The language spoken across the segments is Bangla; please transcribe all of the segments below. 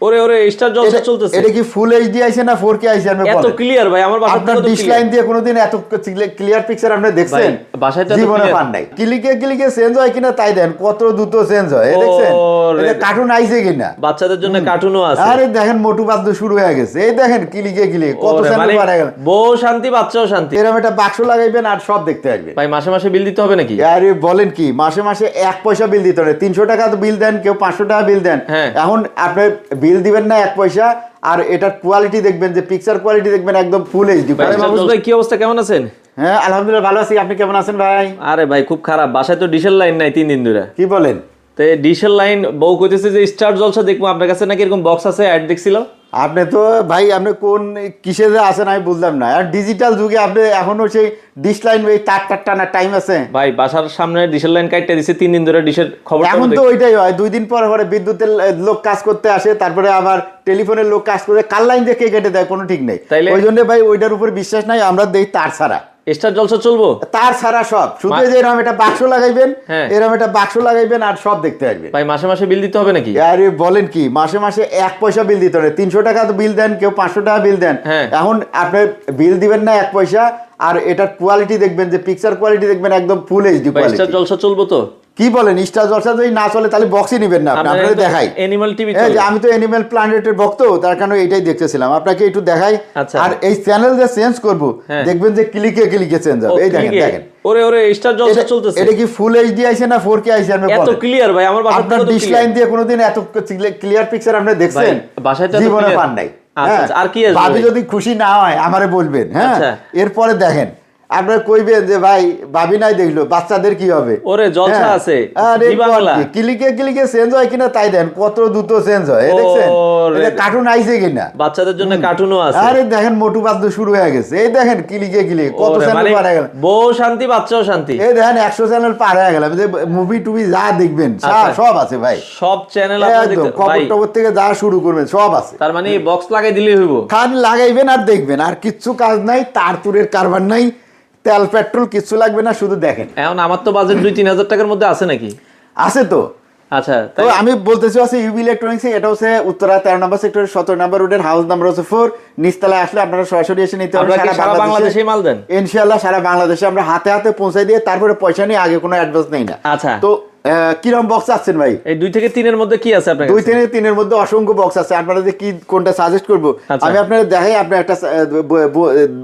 ওরে ওরে স্টার জলসা চলতেছে। এটা কি ফুল এইচডি আইছে না 4K আইছে? আপনি বলেন। এত ক্লিয়ার ভাই, আমার বাসা আপনার ডিশ লাইন দিয়ে কোনোদিন এত ক্লিয়ার পিকচার আপনি দেখছেন? বাসায় তো জীবনে পান নাই। ক্লিকে চেঞ্জ হয় কিনা তাই দেন, কত দ্রুত চেঞ্জ হয় দেখছেন? এটা কার্টুন আইছে কিনা? বাচ্চাদের জন্য কার্টুনও আছে। আরে দেখেন মোটু পাতলু শুরু হয়ে গেছে, এই দেখেন ক্লিকে কত চ্যানেল বাড়া গেল। বউ শান্তি বাচ্চাও শান্তি। এরকম একটা বাক্স লাগাইবেন আর সব দেখতে আসবেন। ভাই মাসে মাসে বিল দিতে হবে নাকি? আরে বলেন কি, মাসে মাসে 1 পয়সা বিল দিতে হবে? 300 টাকা তো বিল দেন, কেউ 500 টাকা বিল দেন। এখন আপনি বিল দিবেন না 1 পয়সা, আর এটার কোয়ালিটি দেখবেন, যে পিকচার কোয়ালিটি দেখবেন একদম ফুল এইচডি। ভাই কি অবস্থা, কেমন আছেন? হ্যাঁ আলহামদুলিল্লাহ ভালো আছি, আপনি কেমন আছেন ভাই? আরে ভাই খুব খারাপ, বাসায় তো ডিশের লাইন নাই 3 দিন ধরে। কি বলেন? তো ডিশের লাইন, বউ কইতেছে যে স্টার জলসা দেখবো, আপনার কাছে নাকি এরকম বক্স আছে, অ্যাড দেখছিল। আপনি তো ভাই আপনি কোন কিসে যে আছেন আমি বুঝলাম না। আর ডিজিটাল যুগে আপনি এখনো সেই ডিশ লাইন ওই তার টানা টাইম আছে? ভাই বাসার সামনে ডিশের লাইন কাটতে দিছে 3 দিন ধরে, ডিশের খবর এখন তো ওইটাই হয়, 2 দিন পরে পরে বিদ্যুতের লোক কাজ করতে আসে, তারপরে আবার টেলিফোনের লোক কাজ করে, কার লাইন দিয়ে কে কেটে দেয় কোনো ঠিক নেই। ওই জন্য ভাই ওইটার উপর বিশ্বাস নাই, আমরা দেই তার ছাড়া। স্টার জলসা চলবো তার ছাড়া সব, শুধু যে এরকম একটা বাক্স লাগাইবেন, এরকম একটা বাক্স লাগাইবেন আর সব দেখতে আসবেন। ভাই মাসে মাসে বিল দিতে হবে নাকি? আরে বলেন কি, মাসে মাসে 1 পয়সা বিল দিতে হবে? 300 টাকা তো বিল দেন, কেউ 500 টাকা বিল দেন। এখন আপনি বিল দিবেন না 1 পয়সা, আর এটার কোয়ালিটি দেখবেন, যে পিকচার কোয়ালিটি দেখবেন একদম ফুল এইচডি কোয়ালিটি। স্টার জলসা চলবো তো? কি বলেন? স্টার জলসা যদি না চলে তাহলে বক্সই নেবেন না আপনি? আপনাদের দেখাই অ্যানিমাল টিভি। আমি তো অ্যানিমাল প্ল্যানেটের ভক্ত, তার কারণে এটাই দেখতেছিলাম, আপনাকে একটু দেখাই। আর এই চ্যানেল যে চেঞ্জ করব, দেখবেন যে ক্লিকে চেঞ্জ হবে। এই দেখেন দেখেন, ওরে ওরে স্টার জলসা চলতেছে। এটা কি ফুল এইচডি আইছে না 4K আইছে? আপনি বলেন। এত ক্লিয়ার ভাই, আমার বাসা আপনার ডিশ লাইন দিয়ে কোনোদিন এত ক্লিয়ার পিকচার আপনি দেখছেন? বাসায় তো জীবনে পান নাই। আর কি আসবে? ভাবি যদি খুশি না হয় আমারে বলবেন। হ্যাঁ এরপরে দেখেন, আপনারা কইবেন যে ভাই ভাবি নাই দেখলো, বাচ্চাদের কি হবে? ওরে জলসা আছে। আরে ক্লিকে চেঞ্জ হয় কিনা তাই দেন, কত দ্রুত চেঞ্জ হয় দেখছেন? এটা কার্টুন আইছে কিনা? বাচ্চাদের জন্য কার্টুনও আছে। আরে দেখেন মোটু পাতলু শুরু হয়ে গেছে, এই দেখেন ক্লিকে কত চ্যানেল পার হয়ে গেল। বউ শান্তি বাচ্চাও শান্তি। এই দেখেন 100 চ্যানেল পার হয়ে গেল, যে মুভি টুভি যা দেখবেন সব আছে ভাই, সব চ্যানেল একদম খবর থেকে যা শুরু করবেন সব আছে। তার মানে বক্স লাগাই দিলেই হইব, খান লাগাইবেন আর দেখবেন, আর কিচ্ছু কাজ নাই, তার তুরের কারবার নাই, তেল পেট্রোল কিছু লাগবে না, শুধু দেখেন। এখন আমার তো বাজেট 2-3 হাজার টাকার মধ্যে আছে নাকি? আছে তো। আচ্ছা তো আমি বলতেছি আছে ইউবি ইলেকট্রনিক্স, এটা হচ্ছে উত্তরা 13 নম্বর সেক্টরের 17 নম্বর রোডের, হাউস নাম্বার হচ্ছে 4, নিচতলায় আসলে আপনারা সরাসরি এসে নিতে পারবেন। সারা বাংলাদেশে মাল দেন ইনশাআল্লাহ, সারা বাংলাদেশে আমরা হাতে হাতে পৌঁছাই দিয়ে তারপরে পয়সা নিয়ে, আগে কোনো অ্যাডভান্স নেই না। আচ্ছা তো কিরকম বক্স আছেন ভাই? এই 2 থেকে 3 এর মধ্যে কি আছে আপনার? 2 থেকে 3 এর মধ্যে অসংখ্য বক্স আছে, আপনারা যে কি কোনটা সাজেস্ট করব আমি আপনাদের দেখাই, আপনি একটা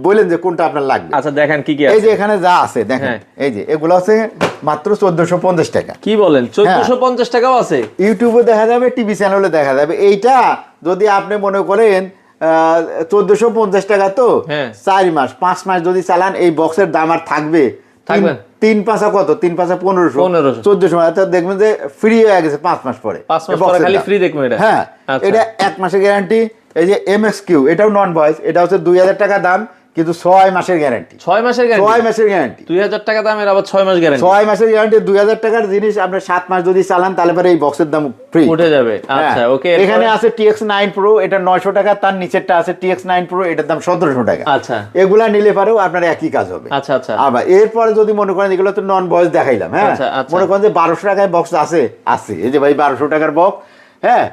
বলেন যে কোনটা আপনার লাগবে। আচ্ছা দেখেন কি কি আছে। এই যে এখানে যা আছে দেখেন, এই যে এগুলো আছে মাত্র 1450 টাকা। কি বলেন, 1450 টাকাও আছে? ইউটিউবে দেখা যাবে, টিভি চ্যানেলে দেখা যাবে। এইটা যদি আপনি মনে করেন 1450 টাকা, তো 4 মাস 5 মাস যদি চালান, এই বক্সের দাম আর থাকবে 3 পাঁচা কত, 3 পাঁচা 1500 1400, দেখবেন যে ফ্রি হয়ে গেছে 5 মাস পরে। 5 মাস পরে খালি ফ্রি দেখবেন এটা। হ্যাঁ এটা 1 মাসের গ্যারান্টি। এই যে MXQ, এটাও নন ভয়েস, এটা হচ্ছে 2000 টাকা দাম, কিন্তু 6 মাসের গ্যারান্টি। 6 মাসের গ্যারান্টি? 6 মাসের গ্যারান্টি। 2000 টাকা দামের আবার 6 মাস গ্যারান্টি? 6 মাসের গ্যারান্টি, 2000 টাকার জিনিস আপনি 7 মাস যদি চালান, তাহলে পরে এই বক্সের দাম ফ্রি উঠে যাবে। আচ্ছা ওকে। এখানে আছে TX9 Pro, এটা 900 টাকা, তার নিচেরটা আছে TX9 Pro, এটার দাম 1700 টাকা। আচ্ছা এগুলা নিলে পারেও আপনার একই কাজ হবে। আচ্ছা আচ্ছা। আবার এরপরে যদি মনে করেন, এগুলো তো নন ভয়েস দেখাইলাম, হ্যাঁ মনে করেন যে 1200 টাকায় বক্স আছে, এই যে ভাই 1200 টাকার বক্স। হ্যাঁ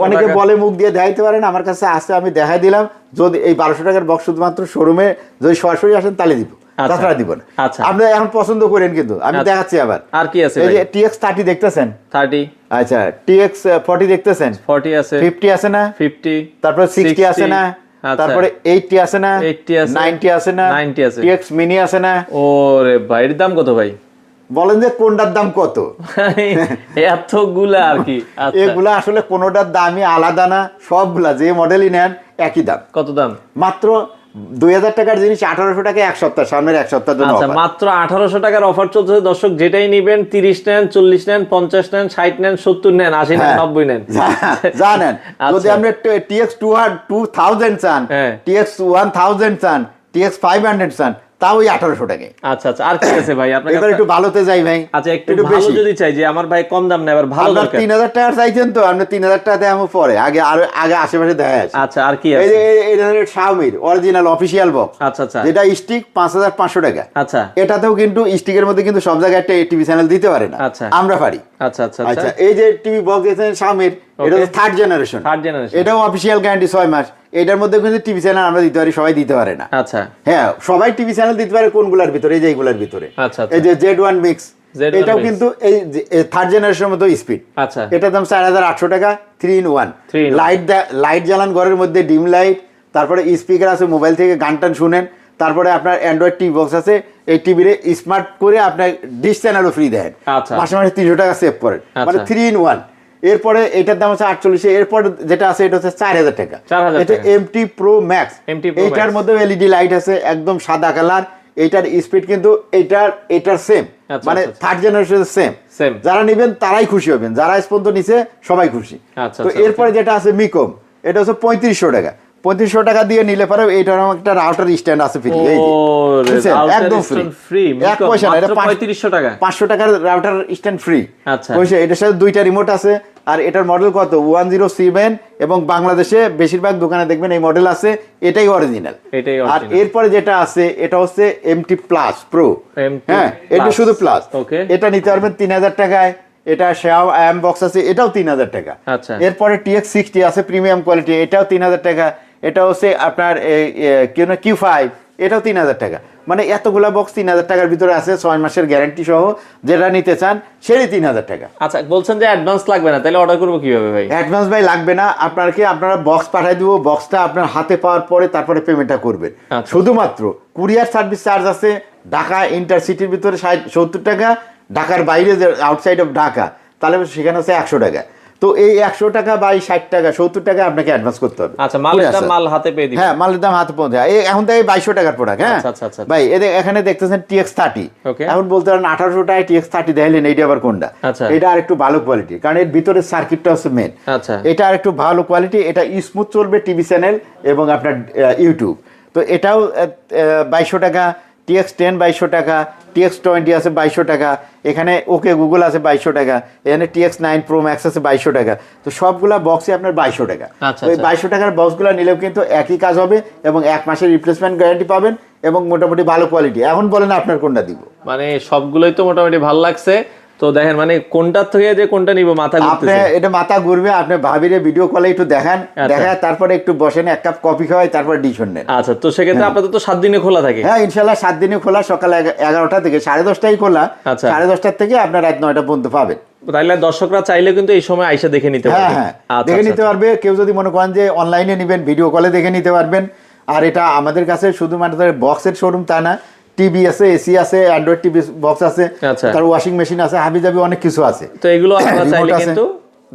অনেকে বলে মুখ দিয়ে দেখাইতে পারেন, আমার কাছে আছে, আমি দেখাই দিলাম। যদি এই 1200 টাকার বক্স শুধুমাত্র শোরুমে যদি সরাসরি আসেন তাহলে দিব, তাছাড়া দিব না। আপনি এখন পছন্দ করেন, কিন্তু আমি দেখাচ্ছি আবার। আর কি আছে? এই যে TX30 দেখতেছেন? 30। আচ্ছা TX40 দেখতেছেন? 40 আছে। 50 আছে না? 50। তারপরে 60 আছে না? তারপরে 80 আছে না? 80 আছে। 90 আছে না? 90 আছে। TX মিনি আছে না? ওরে ভাই, এর দাম কত ভাই? বলেন যে কোনটার দাম কত? এতগুলা আর কি? এগুলা আসলে কোনোটার দামই আলাদা না, সবগুলা যে মডেলই নেন একই দাম। কত দাম? মাত্র 2000 টাকার জিনিস 1800 টাকা, এক সপ্তাহ, সামনের এক সপ্তাহ জন্য। আচ্ছা মাত্র 1800 টাকার অফার চলছে দর্শক, যেটাই নেবেন 30 নেন, 40 নেন, 50 নেন, 60 নেন, 70 নেন, 80 নেন, 90 নেন, জানেন। যদি আপনি TX2000 চান, TX1000 চান, TX500 চান, তাও ওই 1800 টাকায়। আচ্ছা আচ্ছা, আর কি আছে ভাই আপনার কাছে? এবার একটু ভালোতে যাই ভাই। আচ্ছা, একটু ভালো যদি চাই যে আমার ভাই কম দাম না, এবার ভালো দরকার। 3000 টাকা চাইছেন তো, আমরা 3000 টাকা দেখাবো পরে, আগে আশেপাশে দেখা আছে। আচ্ছা, আর কি আছে? এই যে এটা Xiaomi অরিজিনাল অফিশিয়াল বক্স। আচ্ছা আচ্ছা, যেটা স্টিক 5500 টাকা। আচ্ছা, এটাতেও কিন্তু স্টিকের মধ্যে কিন্তু সব জায়গায় একটা টিভি চ্যানেল দিতে পারে না, আচ্ছা আমরা পারি। আচ্ছা আচ্ছা আচ্ছা, এই যে টিভি বক্স দিয়েছেন Xiaomi, এটা হচ্ছে থার্ড জেনারেশন। এটাও অফিশিয়াল গ্যারান্টি 6 মাস। এটার মধ্যে কিন্তু টিভি চ্যানেল আমরা দিতে পারি, সবাই দিতে পারে না। আচ্ছা, হ্যাঁ, সবাই টিভি চ্যানেল দিতে পারে কোনগুলোর ভিতরে? এই যে এইগুলোর ভিতরে। আচ্ছা, এই যে Z1 Mix, এটাও কিন্তু এই থার্ড জেনারেশনের মতো স্পিড। আচ্ছা, এটার দাম 4800 টাকা, 3-in-1। লাইট জ্বালান ঘরের মধ্যে, ডিম লাইট, তারপরে স্পিকার আছে, মোবাইল থেকে গান টান শুনেন, তারপরে আপনার অ্যান্ড্রয়েড টিভি বক্স আছে, এই টিভির স্মার্ট করে আপনার ডিশ চ্যানেলও ফ্রি দেন, মাসে মাসে 300 টাকা সেভ করেন, মানে 3-in-1। এরপরে এটার দাম হচ্ছে 48। এরপর যেটা আছে এটা হচ্ছে 4000 টাকা। এটা MT Pro Max। এটার মধ্যে এলইডি লাইট আছে, একদম সাদা কালার। এটার স্পিড কিন্তু এটার সেম, মানে থার্ড জেনারেশন সেম। যারা নেবেন তারাই খুশি হবেন, যারা স্পন্দ নিছে সবাই খুশি। তো এরপরে যেটা আছে মিকম, এটা হচ্ছে 3500 টাকা। 3500 টাকা দিয়ে নিলে পরে এইটার একটা রাউটার স্ট্যান্ড আছে ফ্রি, এই যে একদম ফ্রি, এক পয়সা না, এটা 3500 টাকা। 500 টাকার রাউটার স্ট্যান্ড ফ্রি। আচ্ছা, এটার সাথে 2টা রিমোট আছে। আর এটার মডেল কত? 1007, এবং বাংলাদেশে বেশিরভাগ দোকানে দেখবেন এই মডেল আছে, এটাই অরিজিনাল। আর এরপরে যেটা আছে এটা হচ্ছে MT Plus Pro। হ্যাঁ, এটা শুধু প্লাস। এটা নিতে পারবেন 3000 টাকায়। এটা Xiaomi বক্স আছে, এটাও 3000 টাকা। এরপরে TX60 আছে প্রিমিয়াম কোয়ালিটি, এটাও 3000 টাকা। এটা হচ্ছে আপনার Q5, এটাও 3000 টাকা। মানে এতগুলা বক্স 3000 টাকার ভিতরে আছে, 6 মাসের গ্যারান্টি সহ। যেটা নিতে চান সেই 3000 টাকা। আচ্ছা, বলছেন যে অ্যাডভান্স লাগবে না, তাহলে অর্ডার করবো কিভাবে ভাই? অ্যাডভান্স ভাই লাগবে না, আপনারা বক্স পাঠিয়ে দিব, বক্সটা আপনার হাতে পাওয়ার পরে তারপরে পেমেন্টটা করবেন। শুধুমাত্র কুরিয়ার সার্ভিস চার্জ আছে ঢাকা ইন্টারসিটির ভিতরে 70 টাকা, ঢাকার বাইরে যে আউটসাইড অফ ঢাকা, তাহলে সেখানে হচ্ছে 100 টাকা। তো এই 100 টাকা বা 60 টাকা 70 টাকা আপনাকে অ্যাডভান্স করতে হবে। আচ্ছা, মালের দাম মাল হাতে পেয়ে দিবেন। হ্যাঁ, মালের দাম হাতে পৌঁছে এখন থেকে 2200 টাকার প্রোডাক্ট। হ্যাঁ ভাই, এখানে দেখতেছেন TX30। এখন বলতে পারেন 1800 টাকায় TX30 দেখাইলেন, এইটা আবার কোনটা? এটা আর একটু ভালো কোয়ালিটি, কারণ এর ভিতরে সার্কিটটা হচ্ছে মেন। এটা আর একটু ভালো কোয়ালিটি, এটা স্মুথ চলবে টিভি চ্যানেল এবং আপনার ইউটিউব। তো এটাও 2200 টাকা। TX10 2200 টাকা, TX20 আছে 2200 টাকা, এখানে ওকে গুগল আছে 2200 টাকা, এখানে TX9 Pro Max আছে 2200 টাকা। তো সবগুলা বক্সে আপনার 2200 টাকা। ওই 2200 টাকার বক্সগুলো নিলেও কিন্তু একই কাজ হবে, এবং 1 মাসের রিপ্লেসমেন্ট গ্যারান্টি পাবেন, এবং মোটামুটি ভালো কোয়ালিটি। এখন বলেন আপনার কোনটা দিব? মানে সবগুলোই তো মোটামুটি ভালো লাগছে। তো দেখেন, মানে কোনটা থেকে যে কোনটা নিব মাথা ঘুরতেছে। আপনি এটা মাথা ঘুরবে, আপনি ভাবিরে ভিডিও কলে একটু দেখান, দেখায় তারপরে একটু বসেন, এক কাপ কফি খাওয়াই, তারপর ডিসিশন নেন। আচ্ছা, তো সেক্ষেত্রে আপনাদের তো 7 দিনে খোলা থাকে? হ্যাঁ, ইনশাআল্লাহ 7 দিনে খোলা, সকাল 11টা থেকে 10:30টায় খোলা। 10:30টার থেকে আপনার রাত 9টা পর্যন্ত পাবেন। তাইলে দর্শকরা চাইলে কিন্তু এই সময় আইসা দেখে নিতে পারবে। হ্যাঁ, দেখে নিতে পারবে। কেউ যদি মনে করেন যে অনলাইনে নেবেন, ভিডিও কলে দেখে নিতে পারবেন। আর এটা আমাদের কাছে শুধুমাত্র বক্সের শোরুম তা না, টিভি আছে, এসি আছে, অ্যান্ড্রয়েড টিভি বক্স আছে, তার ওয়াশিং মেশিন আছে, হাবিজাবি অনেক কিছু আছে। তো এগুলো আপনারা চাইলে কিন্তু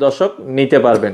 দর্শক নিতে পারবেন।